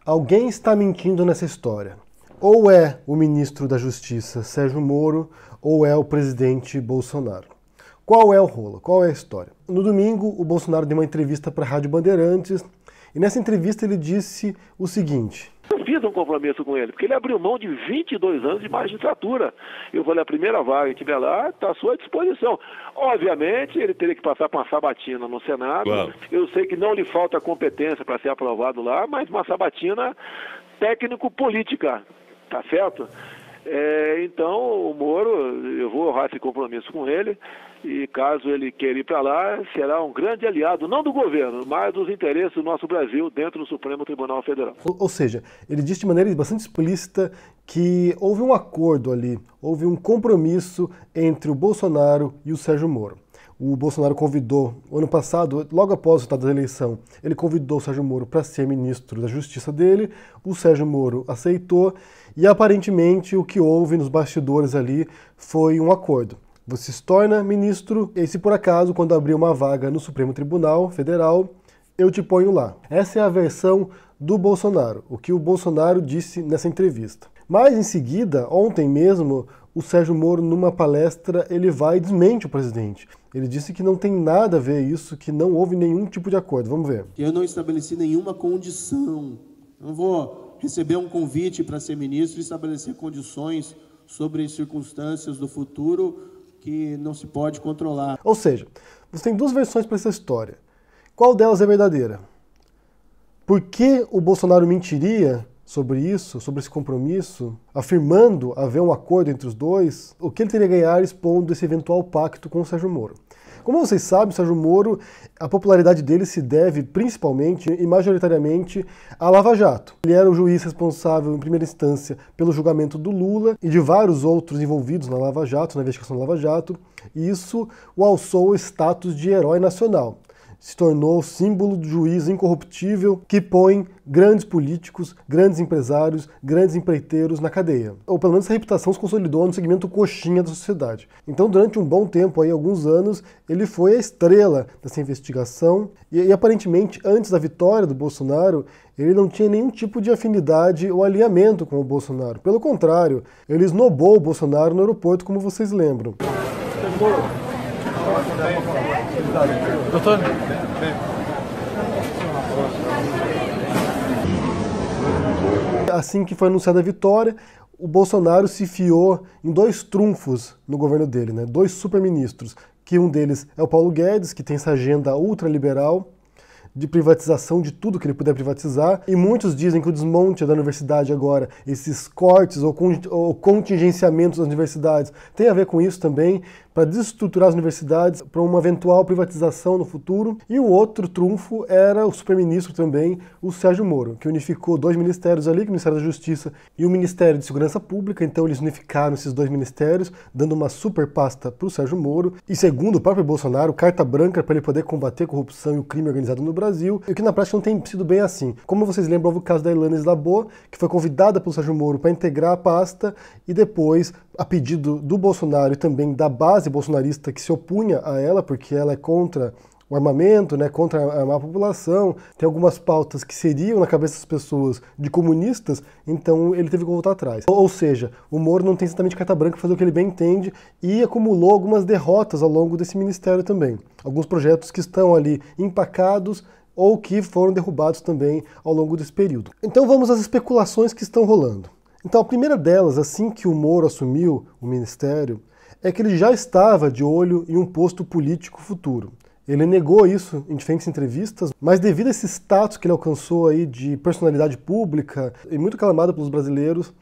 Alguém está mentindo nessa história. Ou é o ministro da Justiça, Sérgio Moro, ou é o presidente Bolsonaro. Qual é o rolo? Qual é a história? No domingo, o Bolsonaro deu uma entrevista para a Rádio Bandeirantes, e nessa entrevista ele disse o seguinte: eu fiz um compromisso com ele, porque ele abriu mão de 22 anos de magistratura. Eu falei, a primeira vaga que tiver lá está à sua disposição. Obviamente, ele teria que passar por uma sabatina no Senado. Claro. Eu sei que não lhe falta competência para ser aprovado lá, mas uma sabatina técnico-política, tá certo? Então, o Moro, eu vou honrar esse compromisso com ele, e caso ele queira ir para lá, será um grande aliado, não do governo, mas dos interesses do nosso Brasil dentro do Supremo Tribunal Federal. Ou seja, ele disse de maneira bastante explícita que houve um acordo ali, houve um compromisso entre o Bolsonaro e o Sérgio Moro. O Bolsonaro convidou, ano passado, logo após o resultado da eleição, ele convidou o Sérgio Moro para ser ministro da Justiça dele, o Sérgio Moro aceitou, e aparentemente o que houve nos bastidores ali foi um acordo. Você se torna ministro, e se por acaso, quando abrir uma vaga no Supremo Tribunal Federal, eu te ponho lá. Essa é a versão do Bolsonaro, o que o Bolsonaro disse nessa entrevista. Mas em seguida, ontem mesmo, o Sérgio Moro, numa palestra, ele vai e desmente o presidente. Ele disse que não tem nada a ver isso, que não houve nenhum tipo de acordo. Vamos ver. Eu não estabeleci nenhuma condição. Eu não vou receber um convite para ser ministro e estabelecer condições sobre circunstâncias do futuro que não se pode controlar. Ou seja, você tem duas versões para essa história. Qual delas é verdadeira? Por que o Bolsonaro mentiria sobre isso, sobre esse compromisso, afirmando haver um acordo entre os dois? O que ele teria a ganhar expondo esse eventual pacto com o Sérgio Moro? Como vocês sabem, o Sérgio Moro, a popularidade dele se deve principalmente e majoritariamente à Lava Jato. Ele era o juiz responsável, em primeira instância, pelo julgamento do Lula e de vários outros envolvidos na Lava Jato, na investigação da Lava Jato, e isso o alçou ao status de herói nacional. Se tornou símbolo do juiz incorruptível que põe grandes políticos, grandes empresários, grandes empreiteiros na cadeia. Ou pelo menos essa reputação se consolidou no segmento coxinha da sociedade. Então, durante um bom tempo, aí, alguns anos, ele foi a estrela dessa investigação e aparentemente, antes da vitória do Bolsonaro, ele não tinha nenhum tipo de afinidade ou alinhamento com o Bolsonaro. Pelo contrário, ele esnobou o Bolsonaro no aeroporto, como vocês lembram. Doutor? Assim que foi anunciada a vitória, o Bolsonaro se fiou em dois trunfos no governo dele, né? Dois superministros, que um deles é o Paulo Guedes, que tem essa agenda ultraliberal de privatização de tudo que ele puder privatizar, e muitos dizem que o desmonte da universidade agora, esses cortes ou contingenciamentos das universidades, tem a ver com isso também, para desestruturar as universidades, para uma eventual privatização no futuro. E o outro trunfo era o superministro também, o Sérgio Moro, que unificou dois ministérios ali, o Ministério da Justiça e o Ministério de Segurança Pública. Então eles unificaram esses dois ministérios, dando uma super pasta para o Sérgio Moro. E segundo o próprio Bolsonaro, carta branca para ele poder combater a corrupção e o crime organizado no Brasil, e o que na prática não tem sido bem assim. Como vocês lembram, houve o caso da Ilanes Labô, que foi convidada pelo Sérgio Moro para integrar a pasta, e depois, a pedido do Bolsonaro e também da base bolsonarista que se opunha a ela, porque ela é contra o armamento, né, contra a população, tem algumas pautas que seriam na cabeça das pessoas de comunistas, então ele teve que voltar atrás. Ou seja, o Moro não tem exatamente carta branca para fazer o que ele bem entende e acumulou algumas derrotas ao longo desse ministério também. Alguns projetos que estão ali empacados ou que foram derrubados também ao longo desse período. Então vamos às especulações que estão rolando. Então a primeira delas, assim que o Moro assumiu o ministério, é que ele já estava de olho em um posto político futuro. Ele negou isso em diferentes entrevistas, mas devido a esse status que ele alcançou aí de personalidade pública e muito aclamado pelos brasileiros,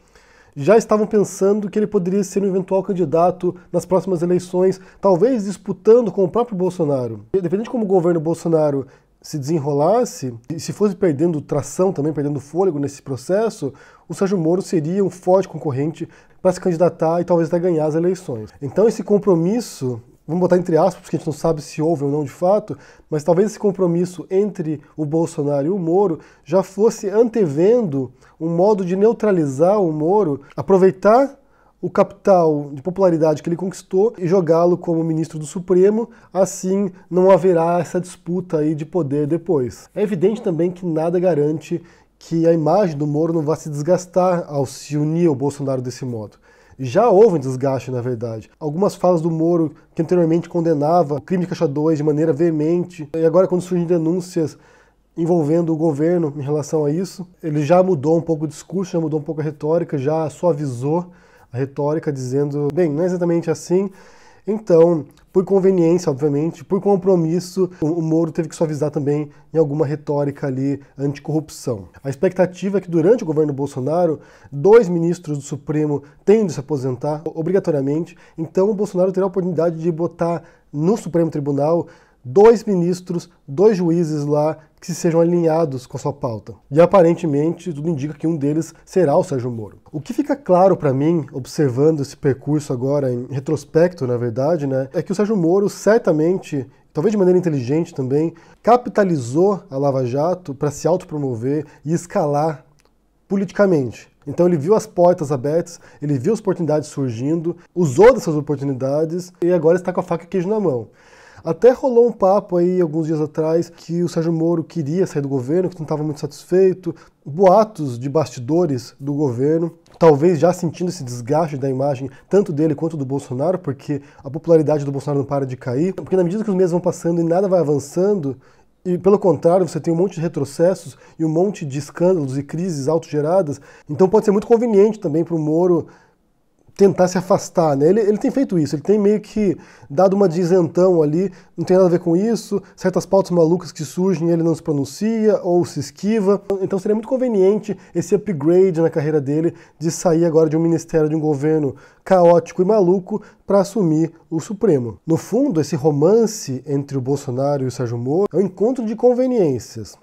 já estavam pensando que ele poderia ser um eventual candidato nas próximas eleições, talvez disputando com o próprio Bolsonaro. Dependendo de como o governo Bolsonaro se desenrolasse, e se fosse perdendo tração também, perdendo fôlego nesse processo, o Sérgio Moro seria um forte concorrente para se candidatar e talvez até ganhar as eleições. Então esse compromisso, vamos botar entre aspas, porque a gente não sabe se houve ou não de fato, mas talvez esse compromisso entre o Bolsonaro e o Moro já fosse antevendo um modo de neutralizar o Moro, aproveitar o capital de popularidade que ele conquistou e jogá-lo como ministro do Supremo, assim não haverá essa disputa aí de poder depois. É evidente também que nada garante que a imagem do Moro não vá se desgastar ao se unir ao Bolsonaro desse modo. Já houve um desgaste, na verdade. Algumas falas do Moro, que anteriormente condenava o crime de Caixa 2 de maneira veemente, e agora quando surgem denúncias envolvendo o governo em relação a isso, ele já mudou um pouco o discurso, já mudou um pouco a retórica, já suavizou a retórica, dizendo, bem, não é exatamente assim. Então, por conveniência, obviamente, por compromisso, o Moro teve que suavizar também em alguma retórica ali anticorrupção. A expectativa é que durante o governo Bolsonaro, 2 ministros do Supremo tenham de se aposentar obrigatoriamente, então o Bolsonaro terá a oportunidade de botar no Supremo Tribunal 2 ministros, 2 juízes lá que sejam alinhados com a sua pauta. E aparentemente tudo indica que um deles será o Sérgio Moro. O que fica claro para mim, observando esse percurso agora em retrospecto, na verdade, né, é que o Sérgio Moro certamente, talvez de maneira inteligente também, capitalizou a Lava Jato para se autopromover e escalar politicamente. Então ele viu as portas abertas, ele viu as oportunidades surgindo, usou dessas oportunidades e agora está com a faca e queijo na mão. Até rolou um papo aí, alguns dias atrás, que o Sérgio Moro queria sair do governo, que não estava muito satisfeito. Boatos de bastidores do governo, talvez já sentindo esse desgaste da imagem, tanto dele quanto do Bolsonaro, porque a popularidade do Bolsonaro não para de cair. Porque na medida que os meses vão passando e nada vai avançando, e pelo contrário, você tem um monte de retrocessos e um monte de escândalos e crises autogeradas, então pode ser muito conveniente também para o Moro tentar se afastar, né? Ele tem feito isso, ele tem meio que dado uma de isentão ali, não tem nada a ver com isso, certas pautas malucas que surgem ele não se pronuncia ou se esquiva, então seria muito conveniente esse upgrade na carreira dele de sair agora de um ministério, de um governo caótico e maluco para assumir o Supremo. No fundo, esse romance entre o Bolsonaro e o Sérgio Moro é um encontro de conveniências.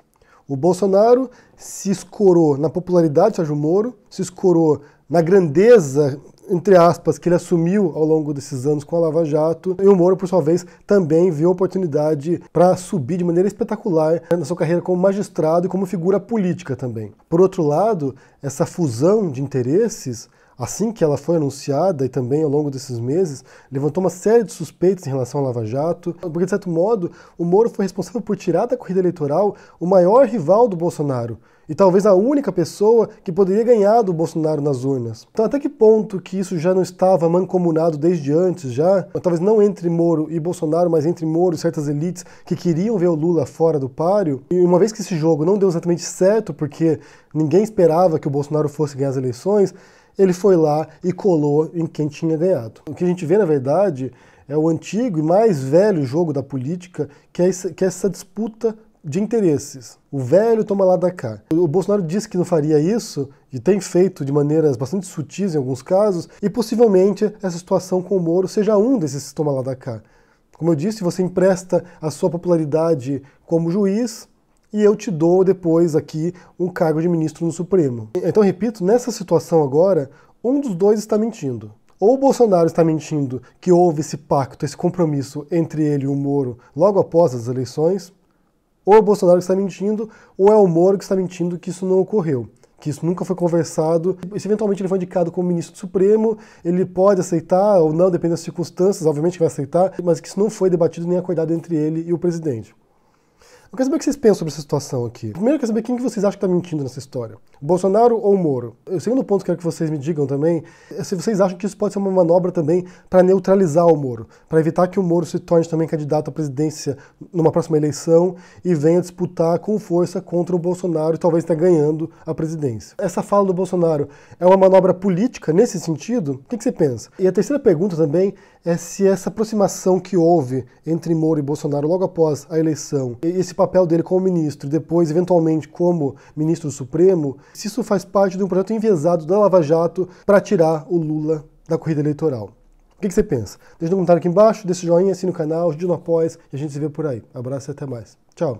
O Bolsonaro se escorou na popularidade do Sérgio Moro, se escorou na grandeza, entre aspas, que ele assumiu ao longo desses anos com a Lava Jato, e o Moro, por sua vez, também viu a oportunidade para subir de maneira espetacular na sua carreira como magistrado e como figura política também. Por outro lado, essa fusão de interesses, assim que ela foi anunciada e também ao longo desses meses, levantou uma série de suspeitas em relação à Lava Jato, porque, de certo modo, o Moro foi responsável por tirar da corrida eleitoral o maior rival do Bolsonaro, e talvez a única pessoa que poderia ganhar do Bolsonaro nas urnas. Então, até que ponto que isso já não estava mancomunado desde antes, já? Talvez não entre Moro e Bolsonaro, mas entre Moro e certas elites que queriam ver o Lula fora do páreo. E uma vez que esse jogo não deu exatamente certo, porque ninguém esperava que o Bolsonaro fosse ganhar as eleições, ele foi lá e colou em quem tinha ganhado. O que a gente vê, na verdade, é o antigo e mais velho jogo da política, que é essa disputa de interesses. O velho toma lá da cá. O Bolsonaro disse que não faria isso, e tem feito de maneiras bastante sutis em alguns casos, e possivelmente essa situação com o Moro seja um desses toma lá da cá. Como eu disse, você empresta a sua popularidade como juiz, e eu te dou depois aqui um cargo de ministro no Supremo. Então, repito, nessa situação agora, um dos dois está mentindo. Ou o Bolsonaro está mentindo que houve esse pacto, esse compromisso entre ele e o Moro logo após as eleições, ou é o Bolsonaro que está mentindo, ou é o Moro que está mentindo que isso não ocorreu, que isso nunca foi conversado. E se eventualmente ele foi indicado como ministro do Supremo, ele pode aceitar ou não, depende das circunstâncias, obviamente que vai aceitar, mas que isso não foi debatido nem acordado entre ele e o presidente. Eu quero saber o que vocês pensam sobre essa situação aqui. Primeiro, eu quero saber quem que vocês acham que está mentindo nessa história. Bolsonaro ou Moro? O segundo ponto que eu quero que vocês me digam também é se vocês acham que isso pode ser uma manobra também para neutralizar o Moro, para evitar que o Moro se torne também candidato à presidência numa próxima eleição e venha disputar com força contra o Bolsonaro e talvez estar ganhando a presidência. Essa fala do Bolsonaro é uma manobra política nesse sentido? O que você pensa? E a terceira pergunta também é se essa aproximação que houve entre Moro e Bolsonaro logo após a eleição, esse papel dele como ministro e depois, eventualmente, como ministro do Supremo, se isso faz parte de um projeto enviesado da Lava Jato para tirar o Lula da corrida eleitoral. O que você pensa? Deixa no comentário aqui embaixo, deixa o joinha, assina o canal, ajude no apoio e a gente se vê por aí. Abraço e até mais. Tchau!